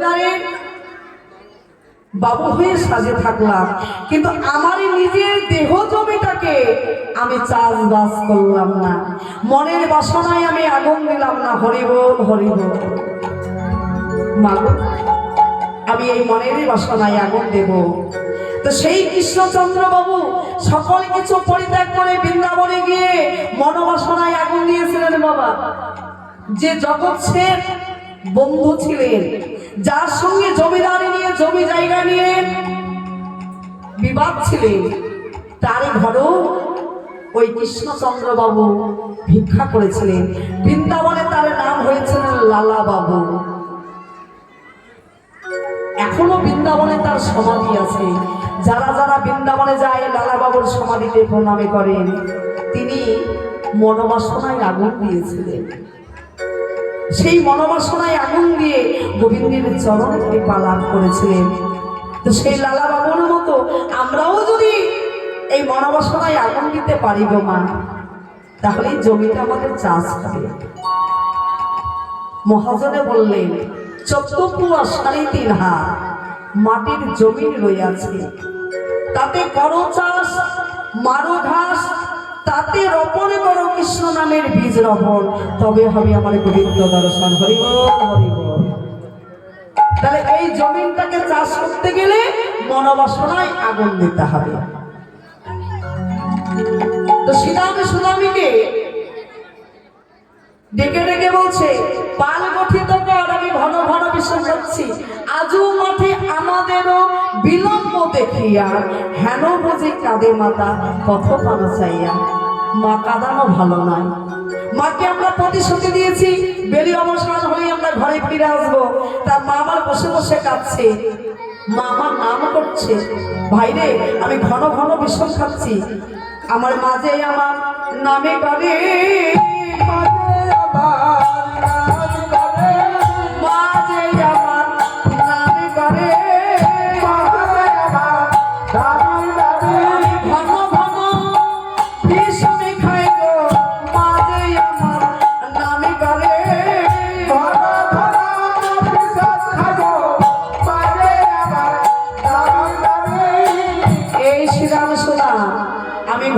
জমিদারের বাবু হয়ে সাজে থাকলাম, কিন্তু আমার নিজের দেহ জমিটাকে আমি চাষবাস করলাম না, মনের বাসনায় আমি আগুন দিলাম না। হরিবোল হরিবোল। মা গো, আমি এই মনের বাসনায় আগুন দেব। তো সেই কৃষ্ণচন্দ্র বাবু সকল কিছু পরিত্যাগ করে বৃন্দাবনে গিয়ে মনোবাসনায় আগুন দিয়েছিলেন। বাবা যে জগৎ সেন বন্ধু ছিলেন, যার সঙ্গে জমিদারি নিয়ে জমি জায়গা নিয়ে বিবাদ ছিলেন, তার ঘরেও ওই কৃষ্ণচন্দ্র বাবু ভিক্ষা করেছিলেন। বৃন্দাবনে তার নাম হয়েছিলেন লালা বাবু। এখনো বৃন্দাবনে তার সমাধি আছে। যারা যারা বৃন্দাবনে যায় লালা বাবুর সমাধিতে প্রণামে করেন। তিনি মনোবাসনায় আগুন দিয়েছিলেন। সেই মনোবাসনায় আগুন দিয়ে গোবিন্দের চরণে কৃপা লাভ করেছিলেন। তো সেই লালা বাবুর মতো আমরাও যদি এই মনোবাসনায় আগুন দিতে পারি গো মা, তাহলে জমিটা আমাদের চাষ হবে। মহাজনে বললেন 14 পুয়া 3.5 হাত মাটির জমি রইয়াছে, তাতে করো চাষ, মারো ঘাস, তাতে রোপণ করো কৃষ্ণ নামের বীজ রোপণ, তবে হবে আমার গোবিন্দ দর্শন। হরিবল হরিবল। তাহলে এই জমিনটাকে চাষ করতে গেলে মনোবাসনায় আগুন দিতে হবে। তো শ্রীরামে সুদামীকে ডেকে ডেকে বলছে, পাল গঠিত কর, আমি ঘন ঘন বিশ্রাম করছি। আজও মাঠে আমাদেরও বিলম্ব দেখিয়া, হেন বুঝি কাঁদে মাতা কত পানা চাইয়া। মা কাঁদানো ভালো নয়। মাকে আমরা প্রতিশ্রুতি দিয়েছি বেলি অবসান হলে আমরা ঘরে ফিরে আসবো। তার মা আমার বসে বসে কাঁদছে, মা আমার নাম করছে, ভাইরে আমি ঘন ঘন বিশ্রাম খাচ্ছি, আমার মাঝে আমার নামে করে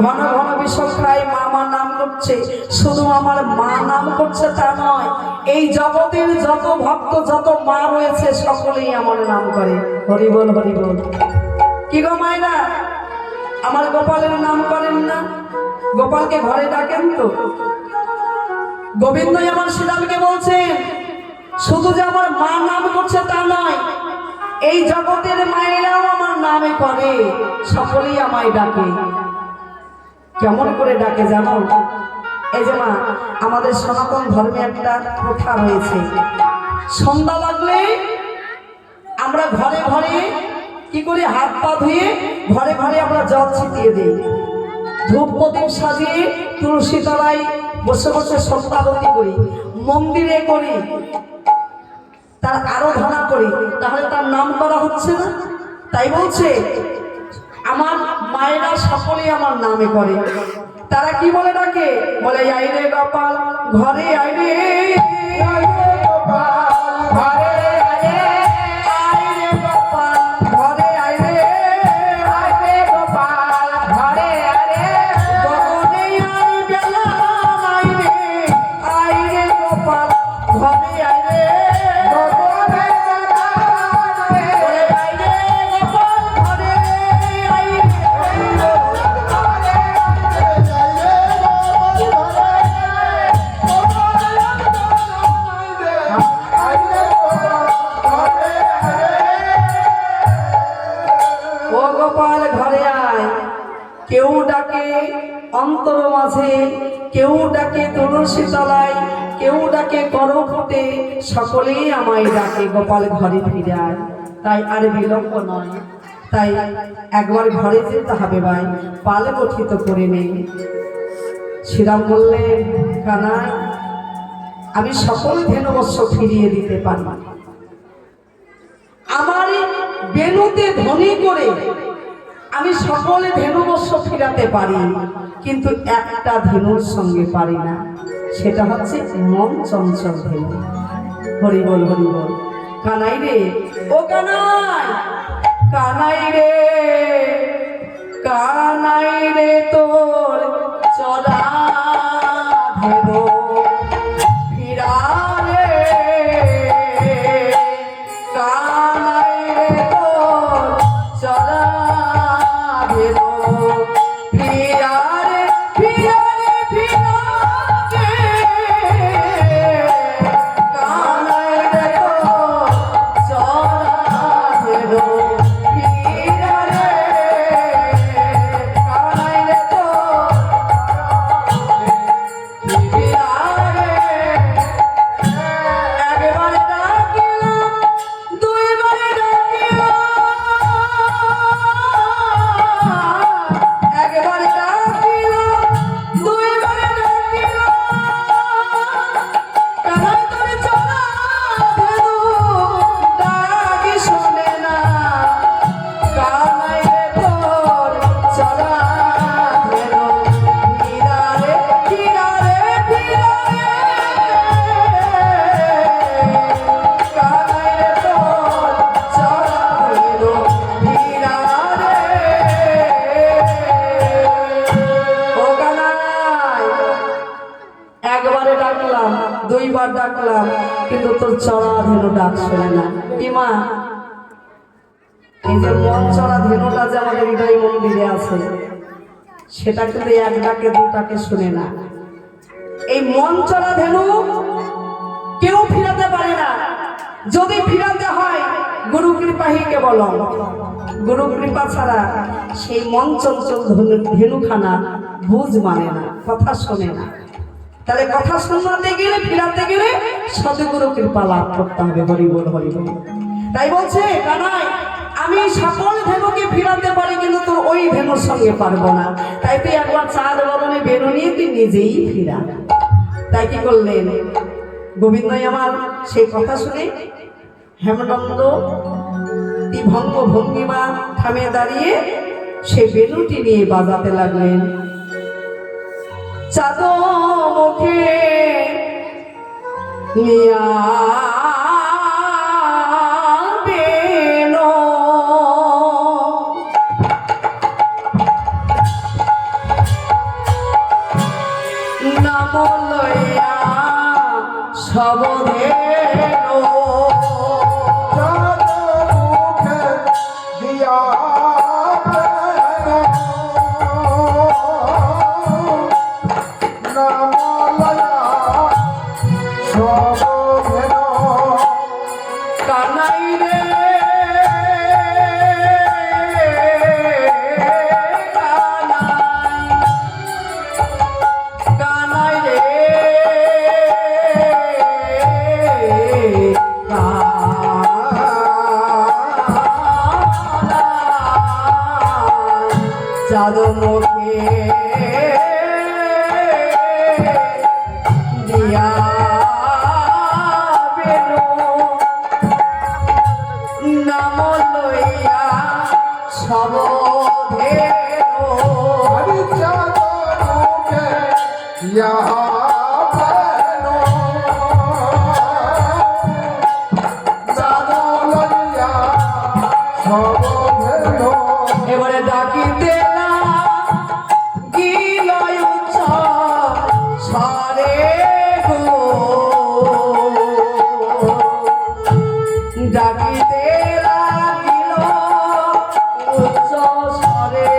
ঘন ঘন বিষম খাই, মা আমার নাম করছে। শুধু আমার মা নাম করছে তা নয়, এই জগতের যত ভক্ত যত মা রয়েছে সকলেই আমার নাম করে। হরিবল হরিবল। কি গো মায়েরা, আমার গোপালের নাম করেন না? গোপালকে ঘরে ডাকেন তো? গোবিন্দই আমার শ্রীরামকে বলছেন শুধু যে আমার মা নাম করছে তা নয়, এই জগতের মায়েরাও আমার নামে করে, সকলেই আমায় ডাকে। কেমন করে ডাকে জানো? এই যে মা, আমাদের সনাতন ধর্মে একটা প্রথা রয়েছে, সন্ধ্যা লাগলে আমরা ঘরে ঘরে কি করি, হাত পা ধুয়ে ঘরে ঘরে আমরা জল ছিটিয়ে দিই, ধূপ প্রদীপ সাজিয়ে তুলসী তলায় বসে বসে সন্ধ্যাবতী করি, মন্দিরে করি, তার আরাধনা করি। তাহলে তার নাম করা হচ্ছে না? তাই বলছে আমার মায়েরা সকলেই আমার নামে করে। তারা কি বলে ডাকে? বলে আইরে গোপাল ঘরে আইরে, কেউ ডাকে অন্তর মাঝে, কেউ ডাকে তুলসী তলায়, কেউ ডাকে করফুটে, সকলেই আমায় ডাকে গোপাল ঘরে ফিরে আয়। তাই আর বিলম্ব নয়, তাই একবার ঘরে যেতে হবে ভাই, পাল গঠিত করে নেই। শ্রীরাম বললেন, কানাই আমি সকল ধেনুবৎস ফিরিয়ে দিতে পারি, আমার বেনুতে ধ্বনি করে আমি সকলে ধেনুবৎস ফিরাতে পারি, কিন্তু একটা ধেনুর সঙ্গে পারি না, সেটা হচ্ছে মন চঞ্চল ধেনু। হরিবল হরিবল। কানাই রে, ও কানাই, কানাই রে, কানাই রে তোর চলা ধেনো ফিরা রে, কানাই রে তোর চলা ধেনো ফিরা রে, ফিরা রে, ফিরা রে, কানাই রে তোর চলা ধেনো ফিরা রে, কানাই রে তোর ফিরা রে। একবারে ডাকিলাম, দুইবারে ডাকিলাম, একবারে ডাকিলাম, দুইবারে ডাকিলাম, কানাই তোর চলা ধেনু ডাকি শোনে না, কানাই রে তোর চলা ধেনু ফিরা রে, ফিরা রে, ফিরা রে, কানাই রে তোর চলা ধেনু ফিরা রে। ও কানাই, একবারে ডাকলাম, দুইবার ডাকলাম, কিন্তু তোর চড়া ধেনু ডাক শোনে না। কি মা, এই যে মন চড়া ধেনুটা যে আমাদের হৃদয় মন্দিরে আছে, সেটা কিন্তু এক ডাকে দু ডাকে শুনে না। এই মন চড়া ধেনু কেউ ফিরাতে পারে না। যদি ফিরাতে হয় গুরু কৃপাহি কেবল, গুরু কৃপা ছাড়া সেই মন চঞ্চল ধেনুখানা বুঝ মানে না, কথা শোনে না। তাহলে কথা শোনাতে গেলে, ফিরাতে গেলে সদ্গুরু কৃপা লাভ করতে হবে। হরি বল, হরি বল। তাই বলছে কানাই, আমি সকল ধেনুকে ফিরাতে পারি, কিন্তু তোর ওই ধেনুর সঙ্গে পারবো না। তাই তুই একবার চাঁদ বরণে বেরো নিয়ে তুই নিজেই ফিরা। তাই কি করলেন গোবিন্দই আমার সেই কথা শুনে হেমনন্দ ভঙ্গ ভঙ্গিমা থামে দাঁড়িয়ে সে বেনুটি নিয়ে বাজাতে লাগলেন। চাঁদ মুখে নিয়া বেনো নাম লইয়া সবধেনো কানাই রে, কানাই, কানাই রে, কানাই, চাঁদ মুখে দিয়া নাম লইয়া সবধেনো এবারে ডাকিতে গিল উচ্চ স্বরে গো, ডাকিতে লাগিল উচ্চ স্বরে,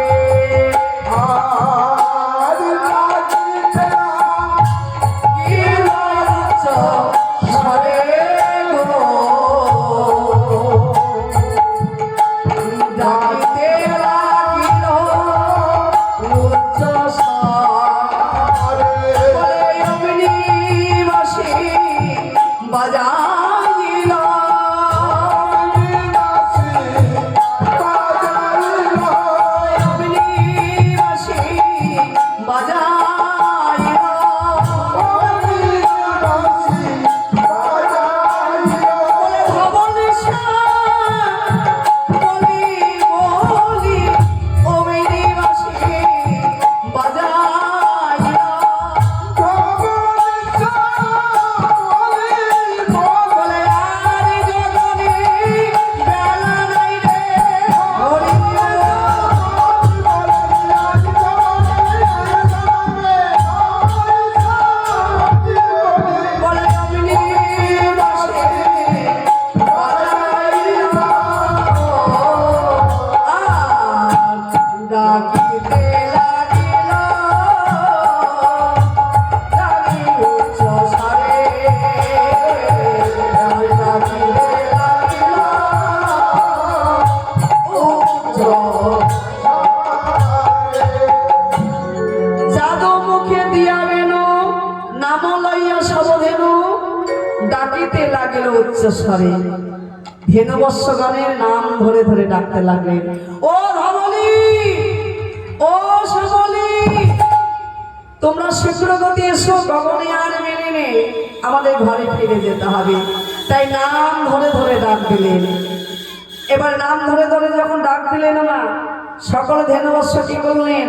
গিল উচ্চ স্বরে গো, ডাকিতে লাগিল উচ্চ স্বরে, অগ্নি বাঁশি বাজাইল, স্বরে ধেনুবৎসগণের নাম ধরে ধরে ডাকতে লাগলেন, ও ধবলি, ও শ্যামলি, তোমরা শীঘ্র গতি এসো, গগনে আর মেনে নে, আমাদের ঘরে ফিরে যেতে হবে। তাই নাম ধরে ধরে ডাক দিলেন। এবার নাম ধরে ধরে যখন ডাক দিলেন না, সকল ধেনুবৎস কি করলেন?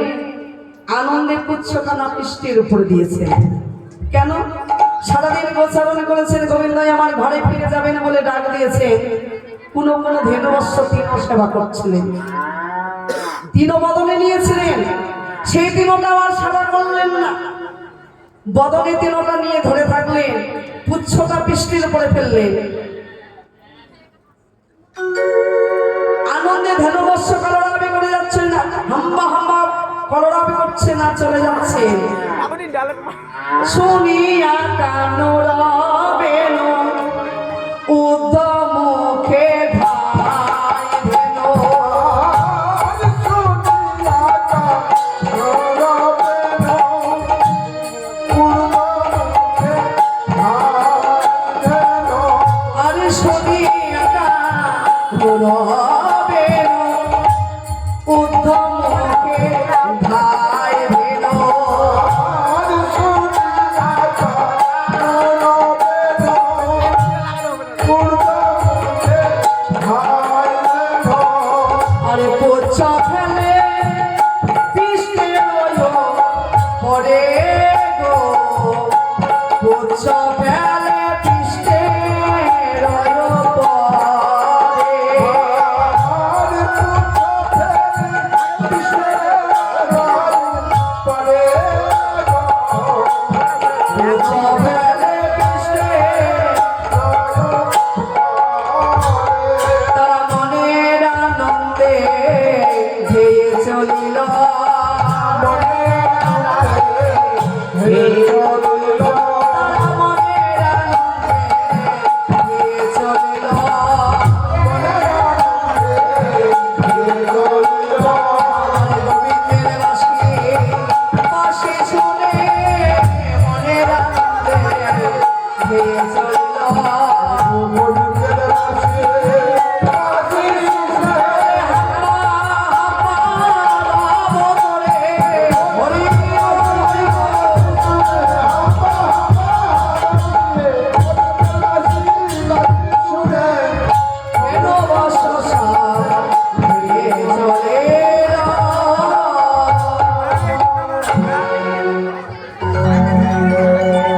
আনন্দে পুচ্ছখানা পৃষ্ঠের উপর দিয়েছেন। কেন? সারাদিন গোচারণ করেছেন, গোবিন্দই আমার ঘরে ফিরে যাবেন বলে ডাক দিয়েছে। কোনো কোনো ধেনুবৎস তিনও সেবা করছিলেন, তিনও বদনে নিয়েছিলেন। সেই তিনোটা আর সেবা করলেন না, বদনে তিনোটা নিয়ে ধরে থাকলেন, পুচ্ছটা পৃষ্ঠের উপরে ফেললেন। আনন্দে ধেনুবৎস কলরাবি করে যাচ্ছেন না, হাম্বা হাম্বা কলরাবি করছে না, চলে যাচ্ছে। শুনিয়া কানুরাবেন উদ্ধ মুখে ধাই ধেনু, আরে শুনিয়া কানুরাবেন উদ্ধ মুখে ধাই ধেনু, আরে পোচ্ছা ফেলে পৃষ্ঠে রয় পরে গো, পোচ্ছা ফেলে পৃষ্ঠে রয় পরে, পোচ্ছা ফেলে পৃষ্ঠে, তারা মনের আনন্দে ধেয়ে চলিল, তারা মনের আনন্দে ধেয়ে চলিল। গোবিন্দের বাঁশি শুনে মনের আনন্দে ধেয়ে চলিল।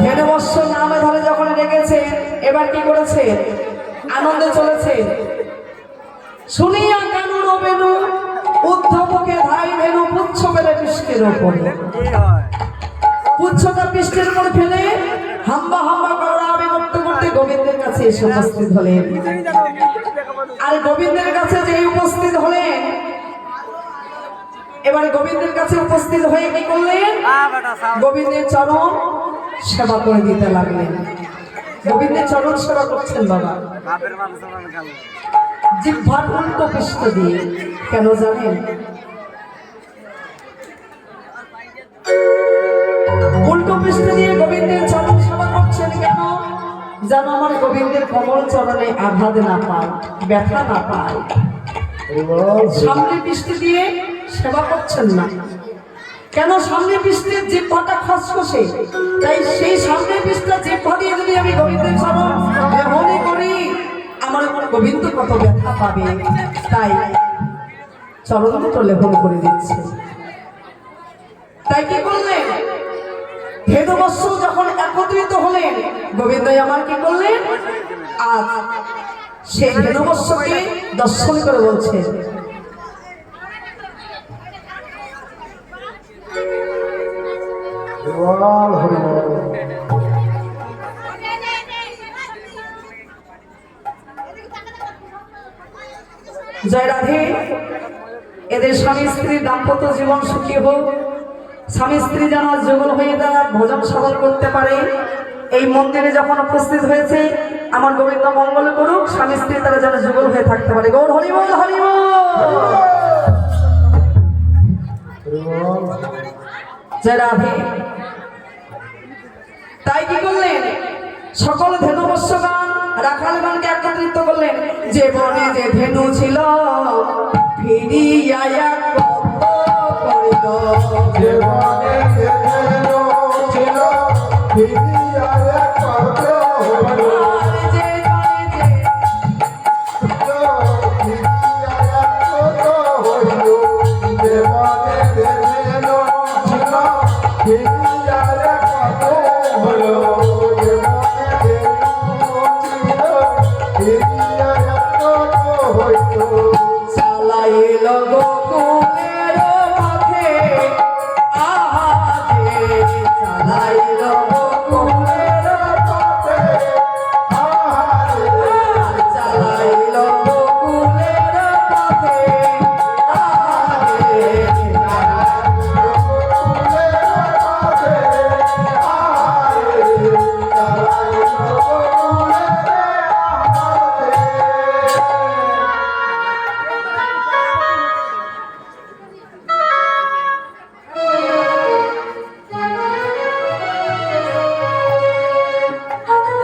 ধেনুবৎস নামে ধরে যখন ডেকেছে, এবার কি করেছে? আনন্দে চলেছে। শুনিয়া কানু রবেনু উদ্ধবকে ধাই ধেনু, পুচ্ছ ফেলে পৃষ্ঠের উপরে, পুচ্ছটা পৃষ্ঠের উপর ফেলে হাম্বা হাম্বা কলরাবি করতে করতে গোবিন্দের কাছে এসে উপস্থিত হলেন। আর গোবিন্দের কাছে যে উপস্থিত হলেন, এবার গোবিন্দের কাছে উপস্থিত হয়ে কি করলেন? গোবিন্দের চরণ সেবা করে দিতে লাগলেন। গোবিন্দের চরণ সেবা করছেন বাবা, জিহ্বার উল্টো পৃষ্ঠ দিয়ে। কেন জানেন? উল্টো পৃষ্ঠ দিয়ে গোবিন্দের চরণ সেবা করছেন কেন? যেন আমার গোবিন্দের কমল চরণে আঘাত না পায়, ব্যথা না পায়। সামনে পৃষ্ঠ দিয়ে সেবা করছেন না কেন? সামনে পৃষ্ঠের জিহ্বাটা খসখসে, তাই সেই সামনে পৃষ্ঠটা জিহ্বা দিয়ে যদি আমি গোবিন্দের চরণ লেহনি করি, আমার গোবিন্দ কত ব্যথা পাবে। তাই চরণ দুটো লেহন করে দিচ্ছে। তাই কি করলেন? ধেনুবৎস যখন একত্রিত হলেন, গোবিন্দই আমার কি করলেন? আজ সেই ধেনুবৎসকে দর্শন করে বলছে, জয় রাধে। এদের স্বামী স্ত্রীর দাম্পত্য জীবন সুখী হোক, স্বামী স্ত্রী যেন যুগল হয়ে তারা ভোজন সফল করতে পারে। এই মন্দিরে যখন উপস্থিত হয়েছে, আমার গোবিন্দ মঙ্গল করুক, স্বামী স্ত্রী তারা যেন যুগল হয়ে থাকতে পারে। গৌর হরি বল, হরি বল। জয় রাধে। তাই কি করলেন? সকল ধেনুবৎসগণ রাখালগণকে বনে যে ধেনু ছিল ফিরিয়া এক করিল যে বনে যে ধেনু ছিল ফিরিয়া এক হইল আর যে বনে যে ফিরিয়া এক হইল যে বনে যে ধেনু ছিল ফিরিয়া এক হইল যে বনে ধেনু ছিল ফিরিয়া এক হইল চালাইল গোকুলের পথে আহারে চালাইল গোকুলের পথে আহারে আর চালাইল গোকুলের পথে আহারে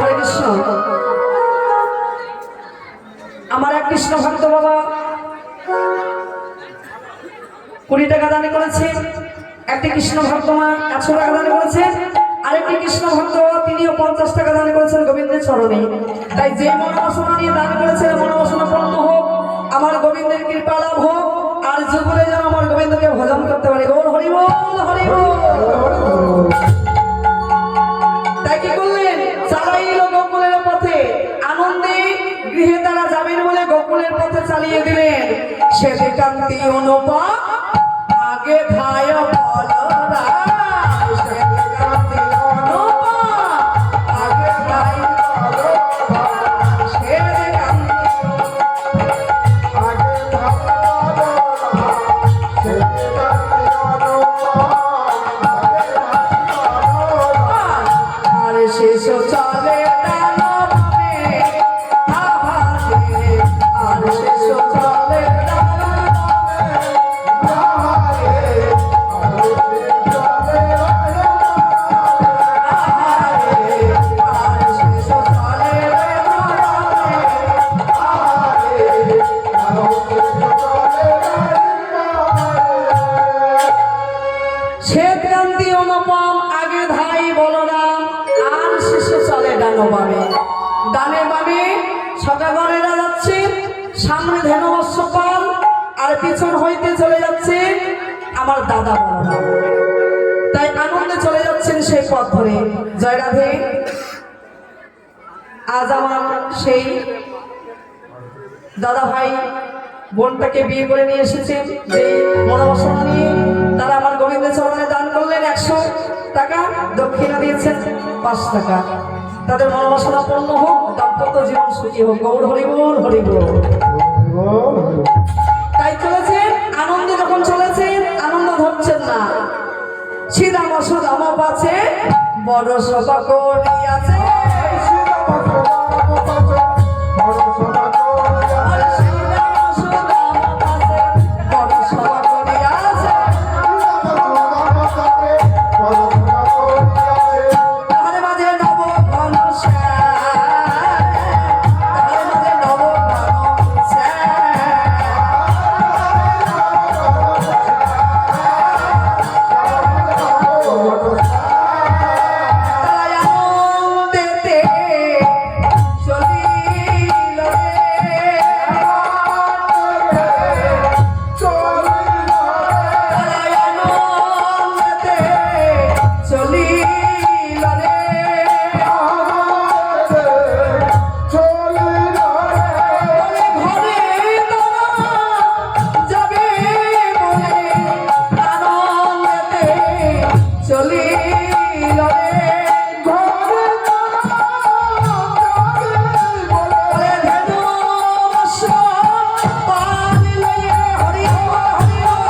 হরে কৃষ্ণ। আমার এক কৃষ্ণ ভক্ত বাবা 20 টাকা দান করেছে, একটি কৃষ্ণ ভক্ত মা 100 টাকা দান করেছে, আরেকটি কৃষ্ণ ভক্ত তিনিও 50 টাকা দান করেছেন গোবিন্দের চরণে। তাই যে মনোবাসনা নিয়ে দান করেছেন মনোবাসনা পূর্ণ হোক, আমার গোবিন্দের কৃপা লাভ হোক, আর যুগলে যেন আমার গোবিন্দকে ভজন করতে পারি। গৌর হরি বল, হরি বল। তাই কি করলেন? চালাইল গোকুলের পথে, আনন্দে গৃহে তারা যাবেন বলে গোকুলের পথে চালিয়ে দিলেন। সে কান্তি অনুপা আগে ধায় বলরা, সে কান্তি অনুপা আগে ধায় বলরা, সে কান্তি আগে ভালো সে আর শেষ চলে দানবে, আহারে আর শেষ চলে শ্বেতকান্তি অনুপম আগে ধাই বলরাম, আর শেষে চলে ডানবামে। ডানে বামে সদাগরেরা যাচ্ছে, সামনে ধেনুবৎস পাল, আর পিছন হইতে চলে যাচ্ছে আমার দাদা বলরাম। তাই আনন্দে চলে যাচ্ছেন সেই পথ ধরে। জয় রাধে। আজ আমার সেই দাদা ভাই বোনটাকে বিয়ে করে নিয়ে এসেছেন, যে মনোবাসনা নিয়ে তারা আমার গোবিন্দের চরণে দান করলেন 100 টাকা, দক্ষিণা দিয়েছেন 5 টাকা। তাদের মনোবাসনা পূর্ণ হোক, দাম্পত্য জীবন সুখী হোক। গৌর হরি বল, হরি বল। তাই চলেছেন আনন্দে, যখন চলেছেন আনন্দ ধরছেন না। শ্রীরাম সুদাম পাছে বড় সভা করিয়াছে, আর শ্রীরাম সুদাম পাছে বড় সভা করিয়াছে, তাহার মাঝে নব ঘন শ্যাম, তাহার মাঝে নব ঘন তাই আনন্দেতে চলিল রে, তাই আনন্দেতে চলিল রে, বলে ঘরে তারা যাবে বলে আনন্দেতে চলিল রে, বলে ধেনু বৎস পাল লইয়ে হরি বল, হরি বল।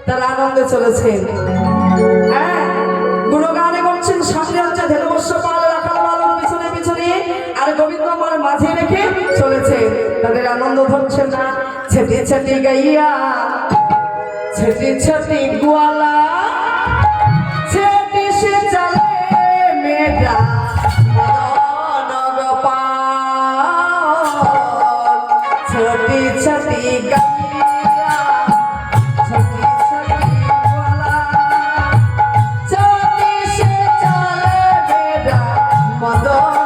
তারা আনন্দে চলেছেন। হ্যাঁ, গুণগানে করছেন, সামনে হচ্ছে ধেনুবৎস পাল, রাখাল বালক পিছনে পিছনে, আর গোবিন্দ আমার মাঝে রেখে চলেছে। তাদের আনন্দ ধরছে না। ছেটি ছেটি গাইয়া ছেটি ছেটি গোয়ালা ছেটি সে চলে মেয়েটা ছোটি ছোটি গাইয়া ছোটি ছোটি গোয়ালা ছোটি সে চলে মেয়েটা মদন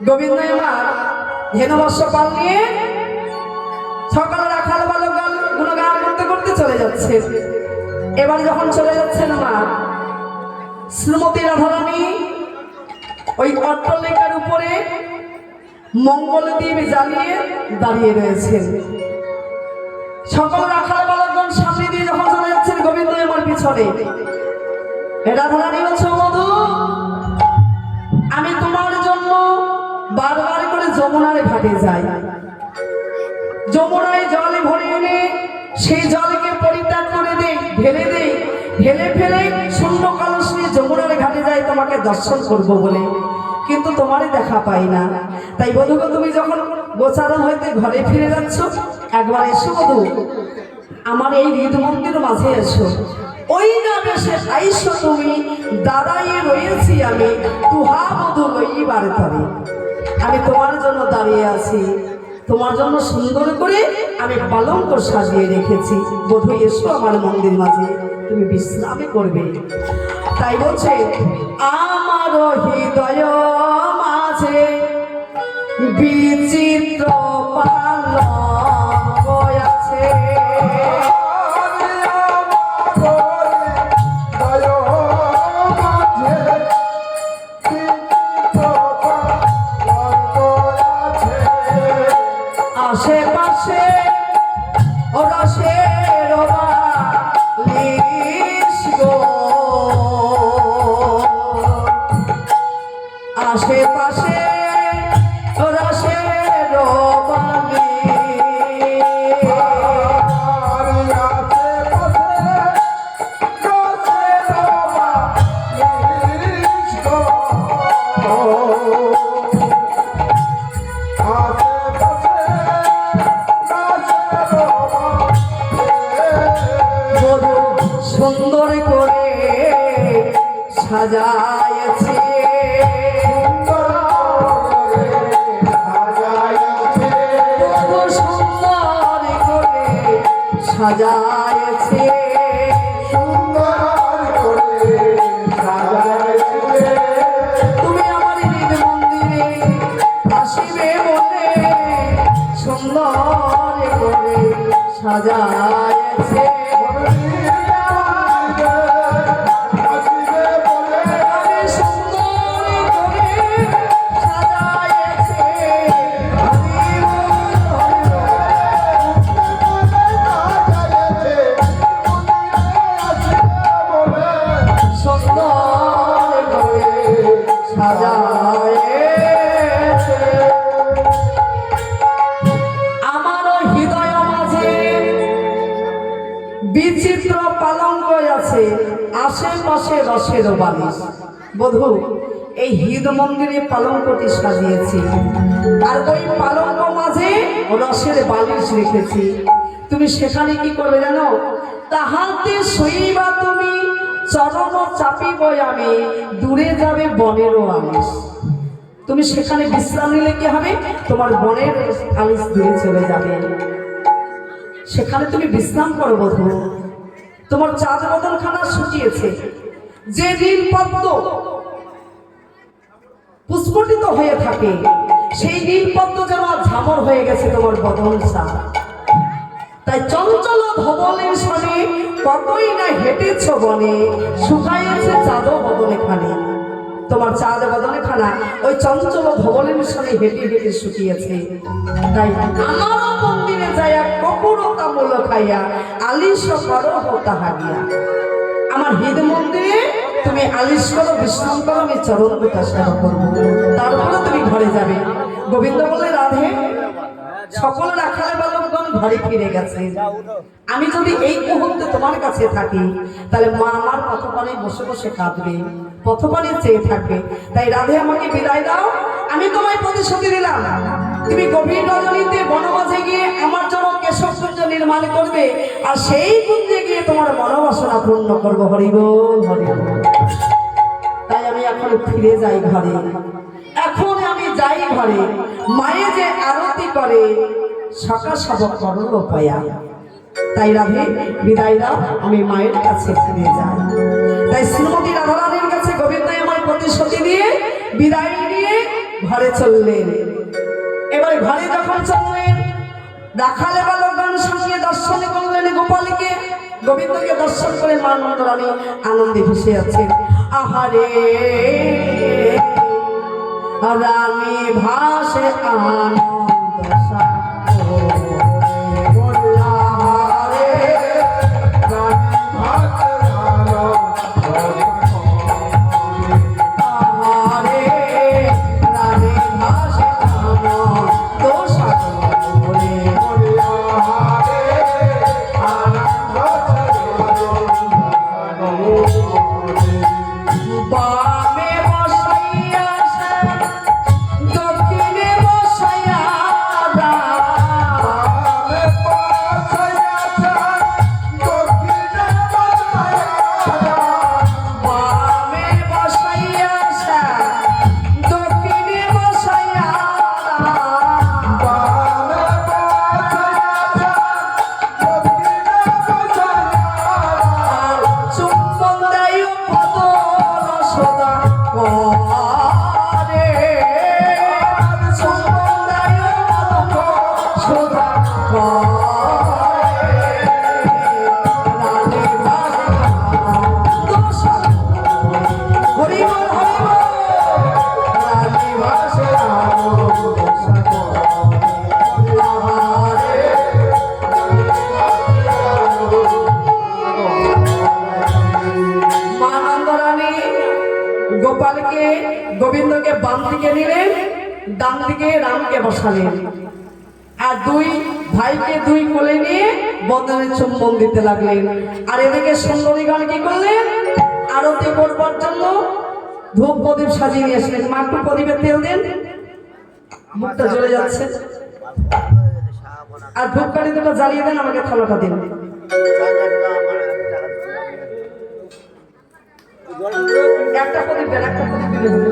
গোবিন্দ আমার ধেনুবর্ষ পাল নিয়ে সকালে রাখাল বালকগণ গুণগান করতে করতে চলে যাচ্ছে। এবার যখন চলে যাচ্ছেন মা শ্রীমতী রাধারানী ওই অট্টলিকার উপরে মঙ্গল দ্বীপ জ্বালিয়ে দাঁড়িয়ে রয়েছেন। সকল রাখাল বালকগণ সামনে দিয়ে যখন চলে যাচ্ছেন গোবিন্দ আমার পিছনে, রাধারানী বলছে মধু আমি তোমার জন্য বারবার করে যমুনার ঘাটে যাই, যমুনায় জলে ভরে এনে সেই জলকে পরিত্যাগ করে দেই, ঢেলে দেই, ঢেলে ফেলে শূন্য কলস নিয়ে যমুনার ঘাটে যাই তোমাকে দর্শন করব বলে, কিন্তু তোমারই দেখা পাই না। তাই বধূকে তুমি যখন গোচারণ হইতে ঘরে ফিরে যাচ্ছ একবার এসো বধূ, আমার এই হৃদ মন্দির মাঝে এসো। ওই না বেশে আইসো তুমি দাঁড়াইয়ে রয়েছি আমি তুহা বধূ লইবার তরে, আমি তোমার জন্য দাঁড়িয়ে আছি, তোমার জন্য সুন্দর করে আমি পালঙ্ক সাজিয়ে রেখেছি। বধূ এসো আমার মন্দির মাঝে, তুমি বিশ্রামে করবে। তাই বলছে আমার হৃদয় মাঝে বিচিত্র পালঙ্ক আছে, দয়া আশেপাশে রসের বাণী আর আছে পাশে রসের বধূ সুন্দর করে সাজায়েছে বধূ সুন্দর করে সাজায়েছে তুমি আমার হৃদ মন্দিরে আসিবে বলে সুন্দর করে সাজায়েছে আমি সুন্দর করে সাজায়েছে সুন্দর করে সাজায়েছে আমার হৃদয় মাঝে বিচিত্র পালঙ্ক আছে আশেপাশে রসের বালিশ বধূ এই হৃদ মন্দিরে পালঙ্কটি সাজিয়েছি আর ওই পালঙ্ক মাঝে রসের বালিশ রেখেছি তুমি সেখানে কি করবে জানো তাহাতে শোইবা তুমি চরণ চাপিব আমি দূরে যাবে বনেরও আলিশ তুমি সেখানে বিশ্রাম নিলে কি হবে তোমার বনের আলিশ দূরে চলে যাবে সেখানে তুমি বিশ্রাম করো বধূ তোমার চাঁদ বদনখানা শুকিয়েছে যে নীল পদ্ম পুষ্পটিত হয়ে থাকে সেই নীল পদ্ম যেন ঝামর হয়ে গেছে তোমার বদন চাঁদ তাই চঞ্চল ধবলের সনে কতই না হেঁটেছ বনে শুকাইয়েছে চাঁদ বদনে খানে তোমার চাঁদ বদনে খানা ওই চঞ্চল ধবলের সনে হেঁটে হেঁটে শুকিয়েছে তাই আমারও মন্দিরে যাইয়া কপুরতা মূল খাইয়া আলিশ করো তাহারিয়া আমার হৃদ মন্দিরে তুমি আলিশ করো বিশ্রাম করো আমি চরণ দুটা সেবা করবো তারপরে তুমি ঘরে যাবে গোবিন্দ বলে রাধে সকল রাখালে বালকগণ ঘরে ফিরে গেছে আমি যদি এই মুহূর্তে তোমার কাছে থাকি তাহলে মা আমার পথপানে বসে বসে কাঁদবে পথপানে চেয়ে থাকবে তাই রাধে আমাকে বিদায় দাও আমি তোমায় প্রতিশ্রুতি দিলাম তুমি গভীর রজনীতে বনমাঝে গিয়ে আমার জন্য কেশব কুঞ্জ নির্মাণ করবে আর সেই কুঞ্জে গিয়ে তোমার মনোবাসনা পূর্ণ করবো হরিবল হরিবল তাই আমি এখন ফিরে যাই ঘরে এখন আমি যাই ঘরে মায়ে যে আরতি করে সকাল সবক করল পায়া তাই রাধে বিদায় দাও আমি মায়ের কাছে ফিরে যাই তাই শ্রীমতী রাধারানীর কাছে গোবিন্দ আমার প্রতিশ্রুতি দিয়ে বিদায় নিয়ে ঘরে চললেন এবার ঘরে যখন চললেন রাখালে বালকগণ সঙ্গে দর্শন করলেন গোপালকে গোবিন্দকে দর্শন করে মা নন্দরানী আনন্দে ভেসে আছেন আহারে রানী ভাসে আনন্দ গোপালকে গোবিন্দকে বাম দিকে নিলেন, ডান দিকে রামকে বসালেন, আর দুই ভাইকে দুই কোলে নিয়ে বদনে চুম্বন দিতে লাগলেন। আর এদিকে সুন্দরীগণ কি করলেন? আরতি করবার জন্য ধূপ প্রদীপ সাজিয়ে নিয়ে আসলেন। মা একটু প্রদীপের তেল দেন, মুখটা জ্বলে যাচ্ছে। আর ধূপকাঠি দুটো জ্বালিয়ে দেন, আমাকে থালাটা দিন। একটা প্রদীপ দেন, একটা প্রদীপ দিলে হবে।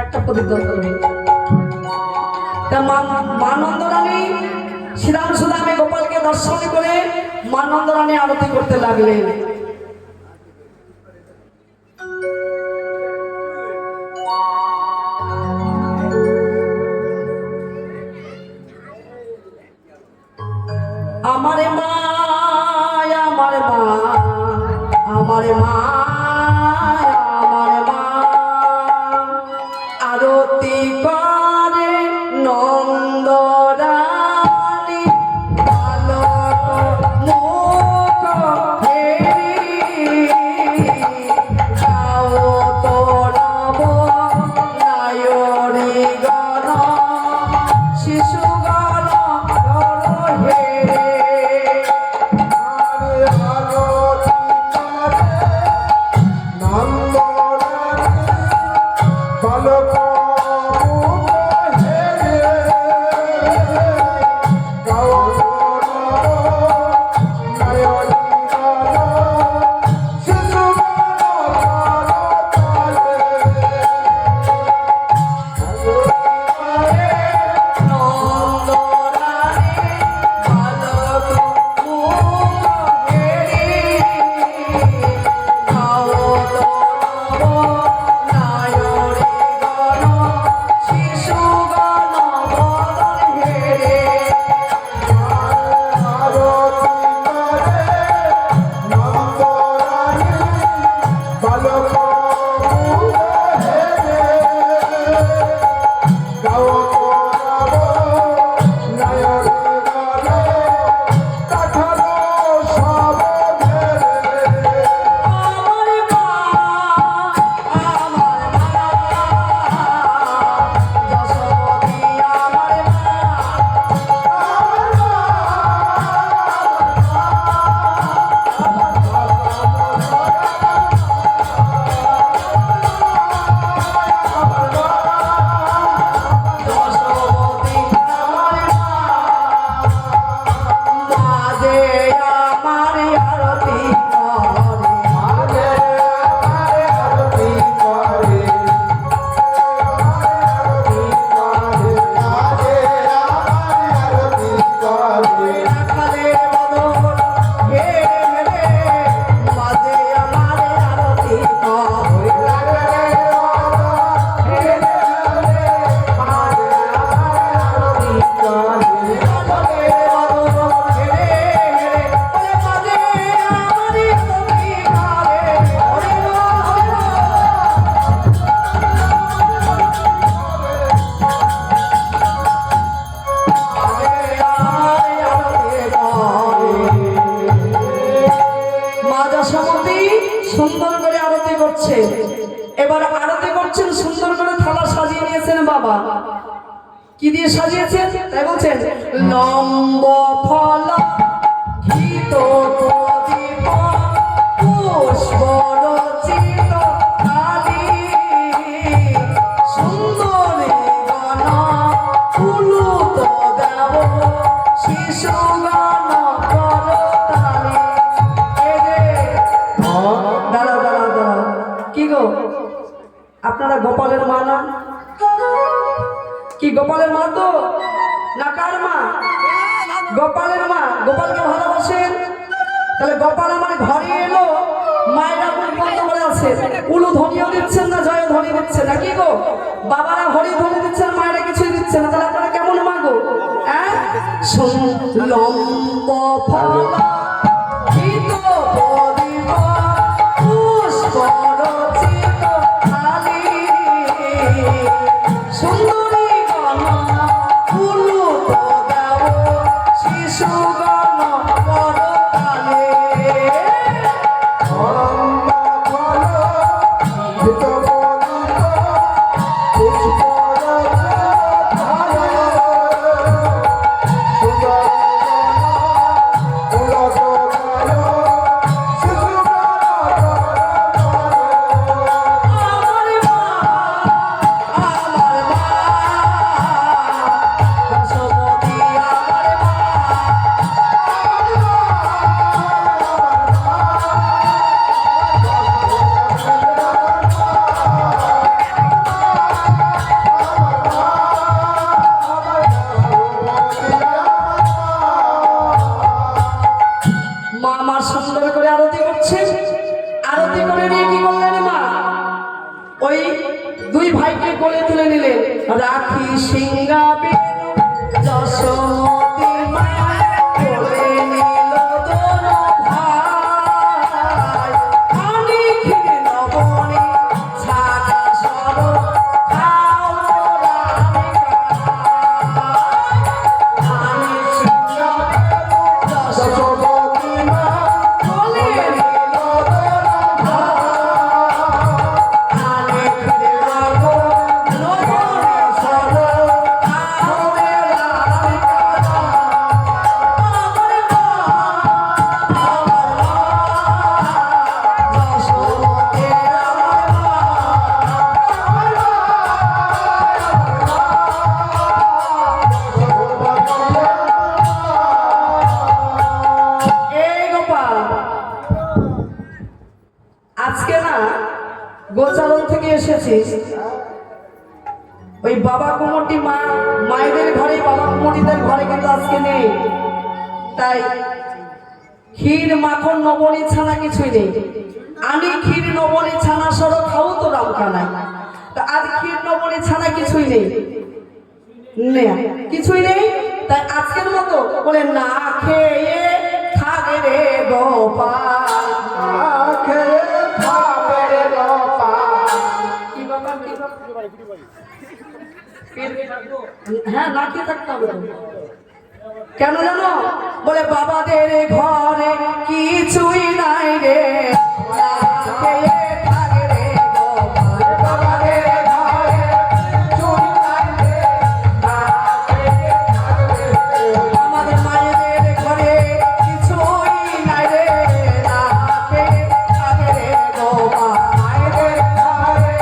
একটা প্রদীপ দরকার নেই। তা মা নন্দরানী শ্রীরাম সুদামে গোপালকে দর্শন করে মা নন্দরানী আরতি করতে লাগলেন। আমারে মা, আমারে মা, আমারে মা, আমারে মা, আরতি করে নন্দরানী, বালক মুখ হেরি, যাও তোরা নায়রি গণ, শিশু গণ হে। সুন্দর করে আরতি করছে। এবার আরতি করছেন, সুন্দর করে থালা সাজিয়ে নিয়েছেন বাবা। কি দিয়ে সাজিয়েছেন তাই বলছেন? লম্ব ফল ঘিত প্রদীপ পুষ্প রচিত থালি, সুন্দরী গণ ফুলুত দেব, শিশু গণ করতালি। দাঁড়া দাঁড়া দাঁড়া, কি গো আপনারা গোপালের মা না? কি গোপালের মা তো না? কার মা? গোপালের মা। গোপালকে ভালোবাসেন? তাহলে গোপাল আমার ঘরে এলো, মায়েরা মুখ বন্ধ করে আছে, উলু ধ্বনিও দিচ্ছেন না, জয় ধ্বনি দিচ্ছে না। কি গো বাবারা হরি ধ্বনি দিচ্ছেন, মায়েরা কিছুই দিচ্ছে না, তাহলে আপনারা কেমন মা গো? হ্যাঁ, লম্ব ফল ঘিত প্রদীপ পুষ্প রচিত থালি, সুন্দরী গণ ফুলুত দেব, শিশু গণ রাখি সিংহা বেনু যশোমতী মা কোলে নিল তোর ভাই আনি ক্ষীর নবনী ছানা সর খাও তোরা আনি সিংহা বেনু যশোমতী মা কোলে নিল তোর ভাই আনি ক্ষীর নবনী ছানা খাও তোরা এই গোপাল আজকে না গোচারণ থেকে এসেছিস ওই বাবা কুমটি মায়েদের ঘরে বাবা কুমটিদের ঘরে কিন্তু আজকে নেই তাই ক্ষীর মাখন নবনী ছানা কিছুই নেই আনি ক্ষীর নবনী ছানা সর খাও তো রামখানায় তা আজ ক্ষীর নবনী ছানা কিছুই নেই কিছুই নেই তাই আজকের মতো বলে না খেয়ে থাকে রে গোপাল আখে খাবে রে গোপাল। কি বাবা, কি বাবা? হ্যাঁ না খেয়ে থাকতে হবে তো। কেন জানো বলে বাবাদের ঘরে কিছুই নাই রে না খেয়ে থাকে রে গোপাল বাবাদের ঘরে কিছুই নাই রে না খেয়ে থাকে রে আমাদের মায়েদের ঘরে কিছুই নাই রে না খেয়ে থাকে রে গোপাল মায়েদের ঘরে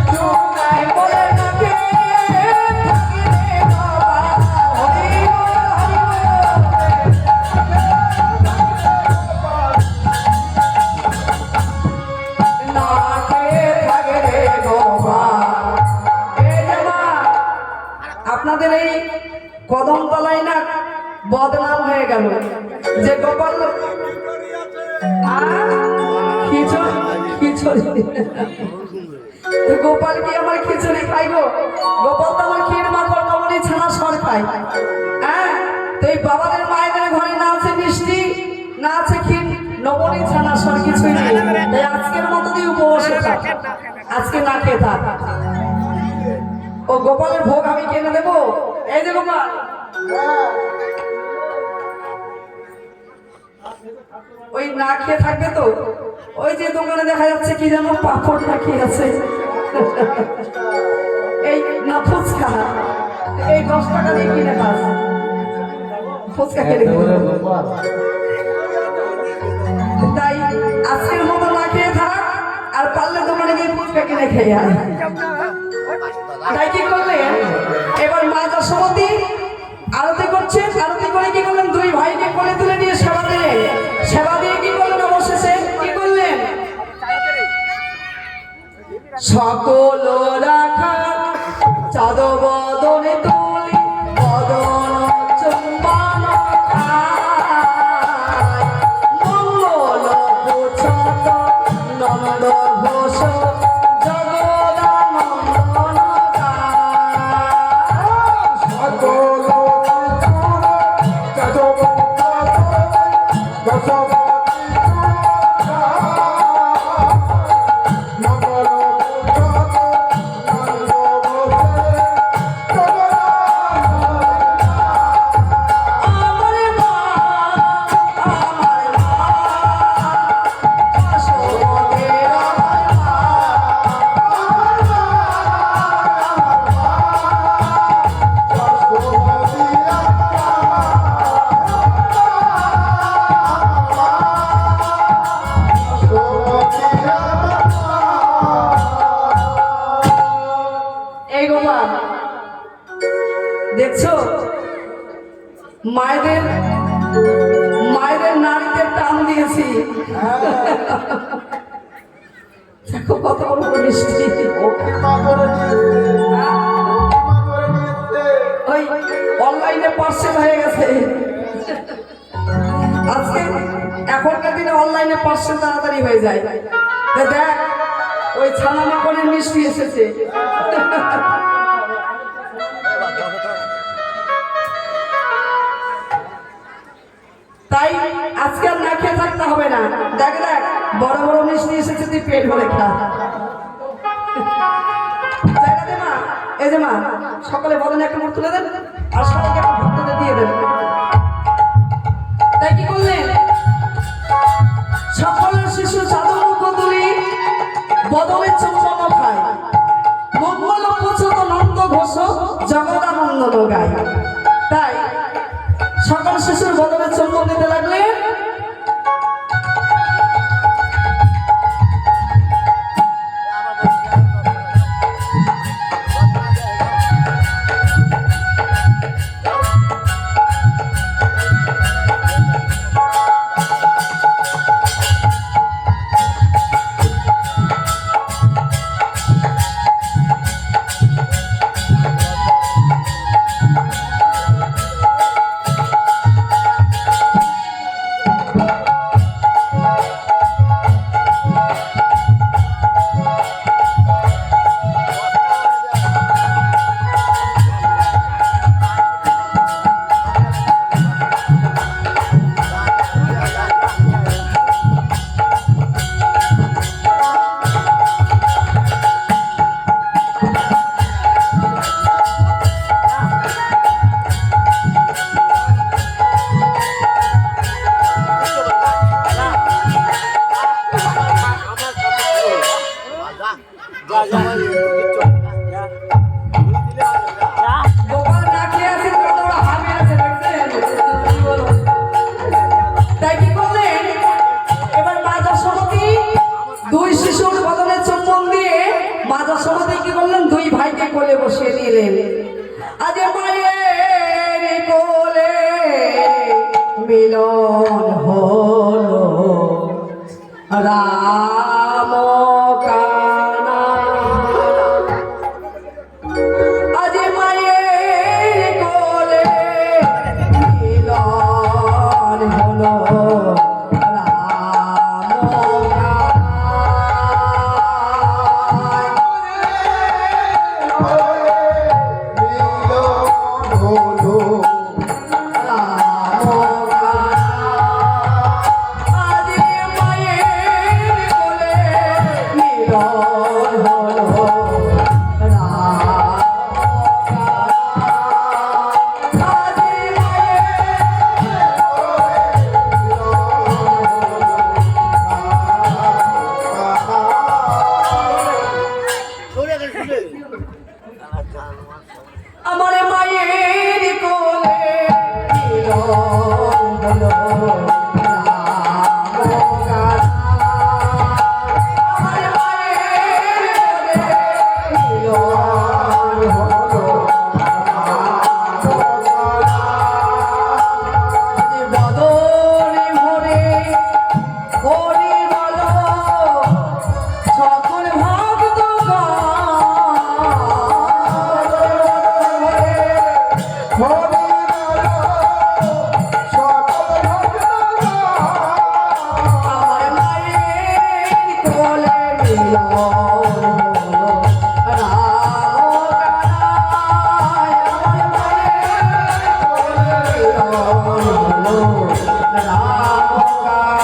কিছুই নাই বলে না খেয়ে থাকে রে গোপাল হরি বল হরি বল না খেয়ে থাকে রে গোপাল এই যে মা, আপনাদের এই কদমতলায় না বদনাম হয়ে গেল যে গোপাল খিচুড়ি গোপাল কি আমার খিচুড়ি খাইব গোপাল তো আমার ক্ষীর মাখন নবনী ছানা সর খায় হ্যাঁ তো এই বাবাদের মায়েদের ঘরে না আছে মিষ্টি না আছে ক্ষীর নবনী ছানা সর কিছুই নেই তাই আজকের মতো দিয়ে উপবাসে থাক আজকে না খেয়ে থাক ও গোপালের ভোগ আমি কিনে দেবো এই যে গোপাল ওই না খেয়ে থাকবে তো ওই যে দোকানে দেখা যাচ্ছে কি যেন পাপড় না খেয়ে আছে এই না ফুচকা এই 10 টাকা দিয়ে কিনে খাস ফুচকা খেলে তাই আজকের মতো না খেয়ে থাক আর পারলে দোকানে গিয়ে ফুচকা কিনে খেয়ে আয় তাই কি করলেন এবার মা যশোমতী আরতি করছেন আরতি করে কি করলেন দুই ভাইকে কোলে তুলে নিয়ে সেবা দিলেন সেবা দিয়ে কি করলেন অবশেষে কি করলেন সকল রাখা চাঁদ বদনে তুলি বদন চুম্বন খায় মঙ্গল পুছত নন্দ ঘোষ জগদানন্দন গায় সকল আমার মা আমার মা যশোদের আমার মা এই গোপাল দেখছো মায়েদের মায়েদের নারীদের টান দিয়েছি দেখো কত বড় মিষ্টি ওই অনলাইনে পার্সেল হয়ে গেছে আজকে এখনকার দিনে অনলাইনে পার্সেল তাড়াতাড়ি হয়ে যায় দেখ ওই ছানা মাখনের মিষ্টি এসেছে তাই আজকে আর না খেয়ে থাকতে হবে না। দেখ দেখ বড় বড় মিষ্টি এসেছে, তুই পেট ভরে খা। তাই না রে মা? এই যে মা, সকালে বলেন একটা মুখ তুলে দেন আর সবাইকে একটা ভক্তদের দিয়ে দেন। তাই কি করলেন? সকলের শিশু চাদর মুখ তুলি বদলের চুম্বন খায়, মঙ্গল পুছত নন্দ ঘোষ জগদানন্দ গায়। তাই সকল শিশুর বদলের চুম্বন দিতে লাগলেন। গোপাল না খেয়ে আছে, কত বড় হার মেরেছে দেখছেন? তাই কি করলেন? এবার মা যশোমতী দুই শিশুর বদলে চুম্বন দিয়ে মা যশোমতী কি করলেন? দুই ভাইকে কোলে বসিয়ে নিলেন। আজ মায়ের কোলে মিলন হলো রাম কানা। আজ মায়ের কোলে মিলন হলো রাম কানা। আমার মায়ের কোলে মিলন হলো রাম কানা। আমার মায়ের কোলে মিলন হলো রাম কানা। বদনে ভরে হরি বলো সকল ভক্ত আমার মায়ের কোলে মিলন হলো রাম কানায়। আমার মায়ের কোলে মিলন হলো রাম কানায়।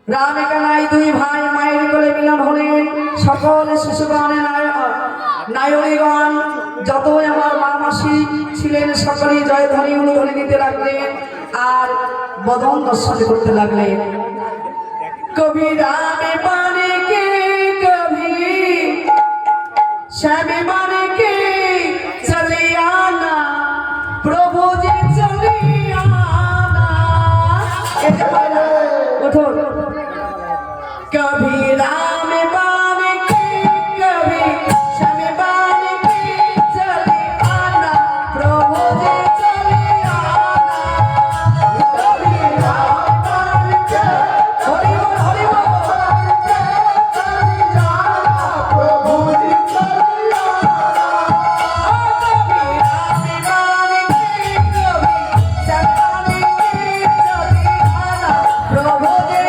রাম কানাই দুই ভাই মায়ের কোলে মিলন হলেন। সকল শিশুগণের নায়কগণ যতই আমার মা মাসি ছিলেন সকলেই জয়ধ্বনি অনুধ্বনি দিতে লাগলেন আর বদন দর্শন করতে লাগলেন। কবি রামে বানে কে কবি শ্যামে বানে কে চলিয়ানা প্রভু যে চলিয়ানা। ওঠো। कभी राम बान के कभी श्याम बान के चले आना प्रभु जी चले आना। कभी राम बान के हरि बोल चले जाना प्रभु जी चले आना। कभी राम बान के कभी श्याम बान के चले आना प्रभु जी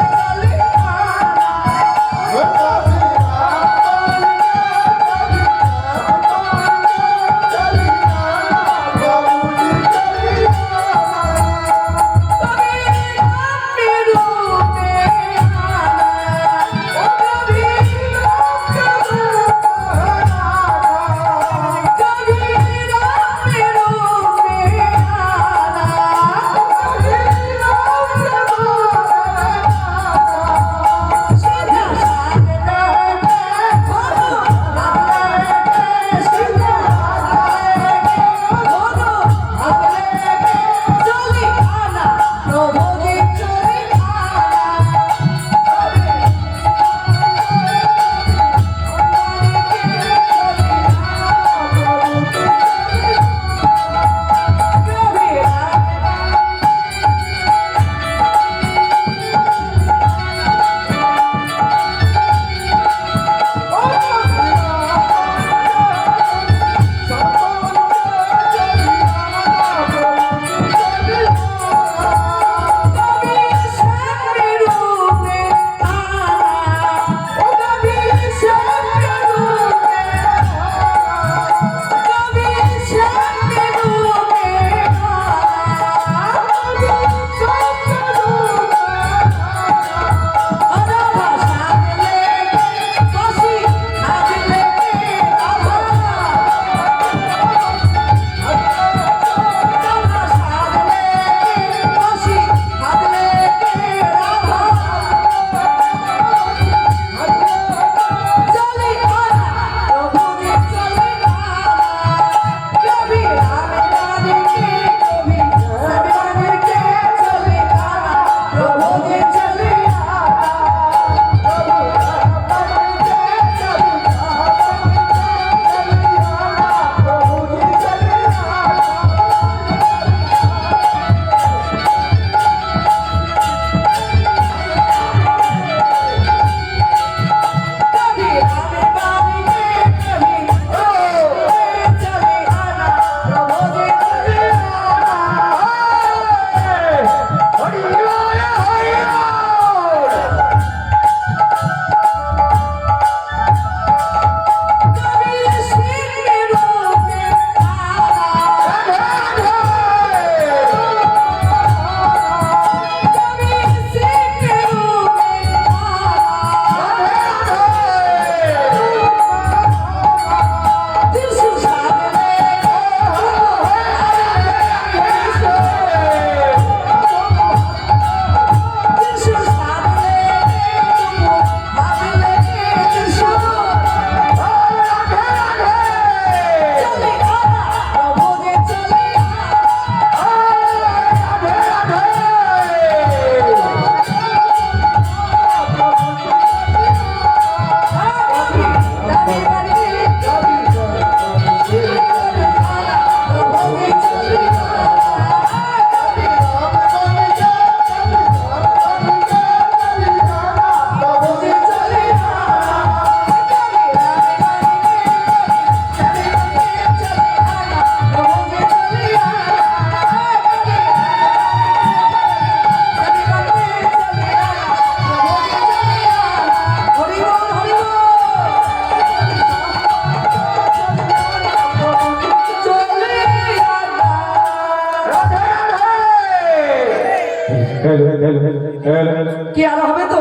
हेलो हेलो हेलो কি আর হবে তো?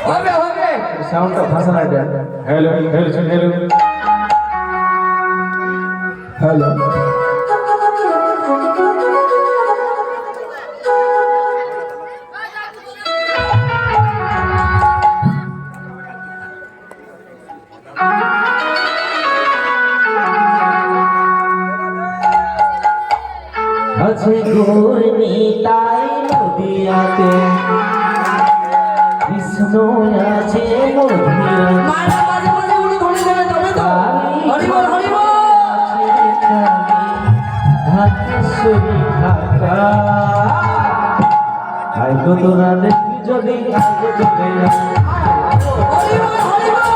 হবে হবে সাউন্ডটা ভাষা না দেন हेलो हेलो हेलो हेलो আছে ঘূর্ণি তাই নদিয়াতে কৃষ্ণ আছে মধুরা মায়েরা মাঝে মাঝে উনি ধরে দেবে তবে তো। হরিবল হরিবল। ঢাকেশ্বরী ঢাকা আইগো তোরা দেখবি যদি আইগো তোকে হরিবল হরিবল।